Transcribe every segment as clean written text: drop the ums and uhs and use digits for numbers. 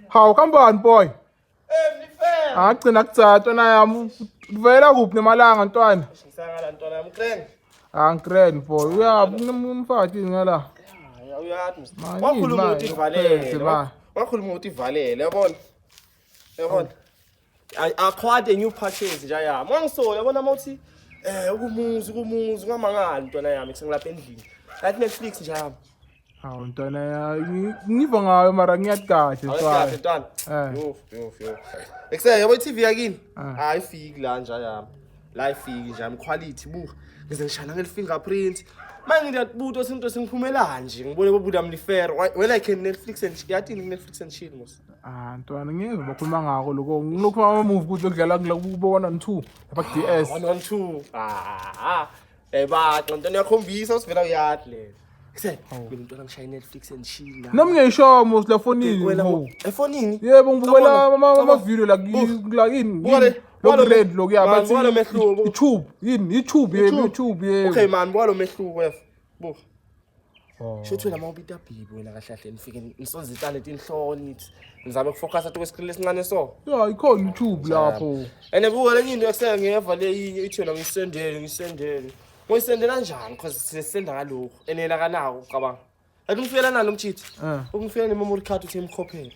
Hawu kambani boy? Mnifela. Agcina kutsatha ntwana yami. Uvela kuphi nemalanga ntwana? Ngisangala ntwana yami Kreng. Angikren boy. Uyabi umfati ngala. Ya uyathi mse. Manje Wakhuluma imali ukuthi yokuphethe ivalele. ba. Wakhuluma ukuthi ivalele, yabona? Yabona? Quite a new purchase nje yami. Wangisola yabona mawuthi ukumuzi ungamangali ntwana yami sengilapha endlini. Like Netflix nje yami. Hawu ntwana ya ngiva ngayo mara ngiyathi kahle Awukahle ntwana. ntwana. Yo. Ekuse yabo iTV yakini? Ayifiki la nje yami. La ifiki nje yami quality buka. Ngize ngishana ngelifingerprint. Manje ngiyabuta izinto singiphumela nje. Ngibone bobuda Mlifero. When I can Netflix and yathi Netflix and chill mos. Ntwana ngeke bakhuluma ngako lokho. Ngilokhu ama movie kuthi okudlala kubona 2 lapha ku DS. 112. Ba ntwana yakhombisa usivela uyathi le. Ekuse mina ntwana ngishaya Netflix and chill la. Nami ngiyishow mos la fonini ho. Efonini? Yebo ngibukela ama video la yini. Lo red lo kuyabathi YouTube yini YouTube yebo. Okay man buka lo mehluko wef. Buka. Shothi la mawubita bhibi wena kahle kahle nifike nisonze italent inhloni nithi ngizame ukufocus athi kwesikrini lesincane so. Ya ikhona YouTube lapho. Ene buka lenye into eksele ngiyeva le yinye ithi wena ngisendele. Ngoyisendela kanjani because sisenda ngalokho enela kanako ucabanga. Athi ngifela nalo mchithi. Ukungifela ne-memory card uthi imkhophele.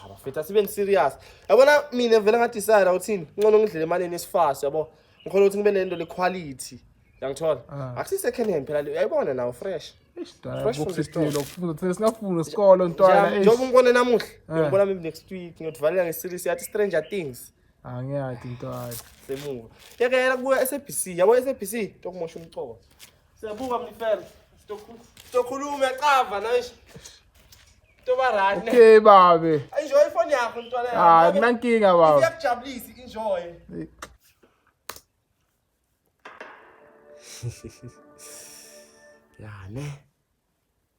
Abafethu sibe serious. Yabona mina vele ngadecide awuthini ngcono ngidlela imali nesifasi yabo. Ngikhona ukuthi ngibe nento le quality. Yangithola. Akusi second hand phela uyayibona nawo fresh. Fresh bokusitilo kufuza thina singafuna isikolo ntwana. Njengoba ngibone namuhla. Ngibona maybe next week ngiyokuvalela ngeseries yathi Stranger Things. Ngiyathi ntwana. Semuva. Yekela kubuya SABC. Yabo SABC tokumosha umcobo. Siyabuka Mlifelo. Stokhuluma ecava nawe. Toba right. Okay babe. Enjoy phone yakho ntwana yami. Kunankinga baba. Iyakujabulisa enjoy. Ya ne.